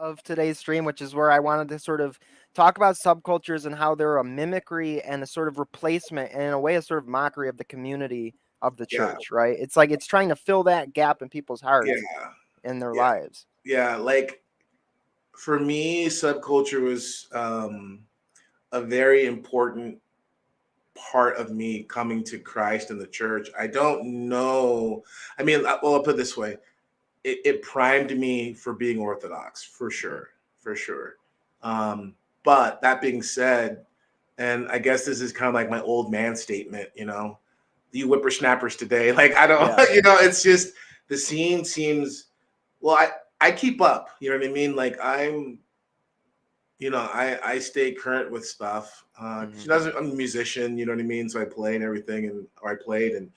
of today's stream, which is where I wanted to sort of talk about subcultures and how they're a mimicry and a sort of replacement and in a way a sort of mockery of the community of the Yeah, church, right? It's like it's trying to fill that gap in people's hearts yeah, in their yeah, lives. yeah. Like for me, subculture was a very important part of me coming to Christ and the church. I don't know. I mean, well, I'll put it this way: it primed me for being Orthodox, for Mhm. sure, for sure. But that being said, and I guess this is kind of like my old man statement, you whippersnappers today, like I don't, Yeah. it's just the scene seems. Well, I keep up. You know what I mean? Like I stay current with stuff. Mhm. I'm a musician, you know what I mean? So I play and everything, or I played, and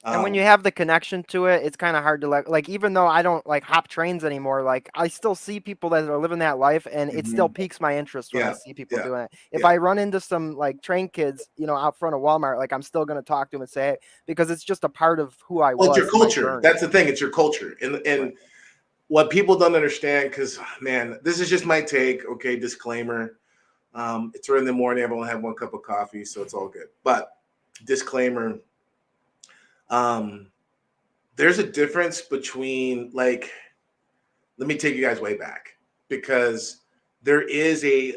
And when um, you have the connection to it, it's kind of hard to like even though I don't like hop trains anymore, like I still see people that are living that life and it still mhm, piques my interest when I yeah, see people yeah, doing it. If yeah. I run into some like train kids, out front of Walmart, like I'm still going to talk to them and say, hey, because it's just a part of who I Well, it's your was, my culture. journey. That's the thing. It's your culture, and Right. what people don't understand, because man, this is just my take. Okay, disclaimer. It's early in the morning. I've only had one cup of coffee, so it's all good. But disclaimer. Um, there's a difference between like, let me take you guys way back because there is a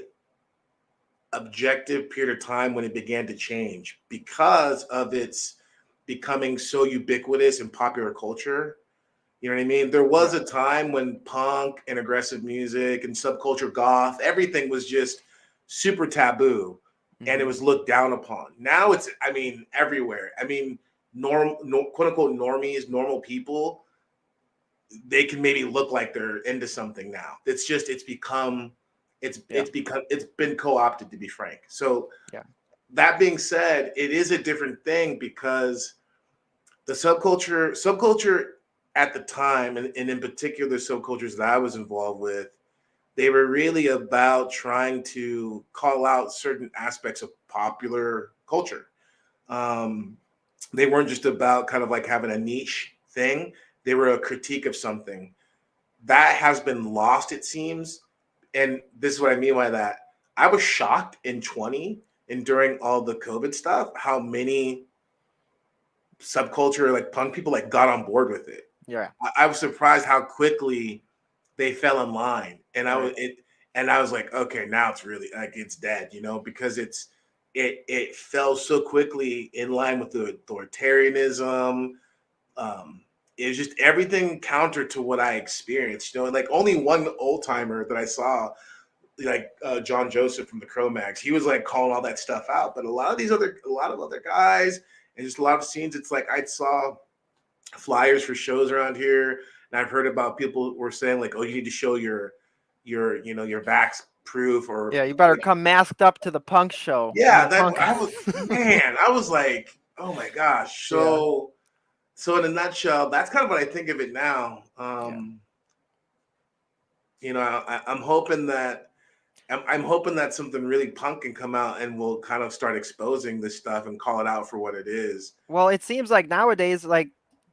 objective period of time when it began to change because of its becoming so ubiquitous in popular culture. You know what I mean? There was Yeah. a time when punk and aggressive music and subculture goth, everything was just super taboo and it Hmm. was looked down upon. Now it's, I mean, everywhere. I mean, quote unquote normies, normal people, they can maybe look like they're into something now. It's just Yeah. it's been co-opted, to be frank. So Yeah. that being said, it is a different thing because the subculture at the time, and in particular subcultures that I was involved with, they were really about trying to call out certain aspects of popular culture. Um, they weren't just about kind of like having a niche thing. They were a critique of something that has been lost, it seems. And this is what I mean by that. I was shocked in 20 and during all the COVID stuff, how many subculture like punk people like got on board with it. Yeah. I was surprised how quickly they fell in line, and Right. I was like, okay, now it's really like it's dead, because it fell so quickly in line with the authoritarianism. Um, it was just everything counter to what I experienced, and like only one old timer that I saw, like John Joseph from the Cro-Mags, he was like calling all that stuff out. But a lot of other guys, and just a lot of scenes, it's like I saw flyers for shows around here, and I've heard about people were saying like, "Oh, you need to show your vax proof," or Yeah. You better come masked up to the punk show when yeah, the that punk. I was man, I was like, "Oh my gosh!" Yeah. So in a nutshell, that's kind of what I think of it now. Yeah. I'm hoping that I'm hoping that something really punk can come out and will kind of start exposing this stuff and call it out for what it is. Well, it seems like nowadays, like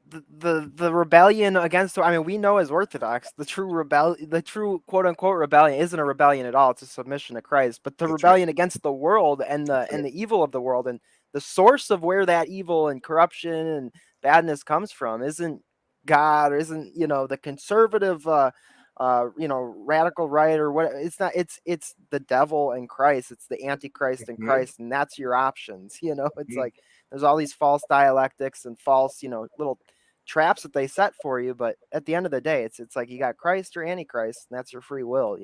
the rebellion against, I mean, we know as Orthodox, the true quote unquote rebellion isn't a rebellion at all. It's a submission to Christ. But the That's right. rebellion against the world and That's the right. evil of the world and the source of where that evil and corruption and badness comes from isn't God or isn't the conservative radical right or what. It's not. It's the devil and Christ. It's the antichrist and Mhm. Christ, and that's your options. It's Mhm. like there's all these false dialectics and false little traps that they set for you, but at the end of the day, it's like you got Christ or Antichrist, and that's your free will.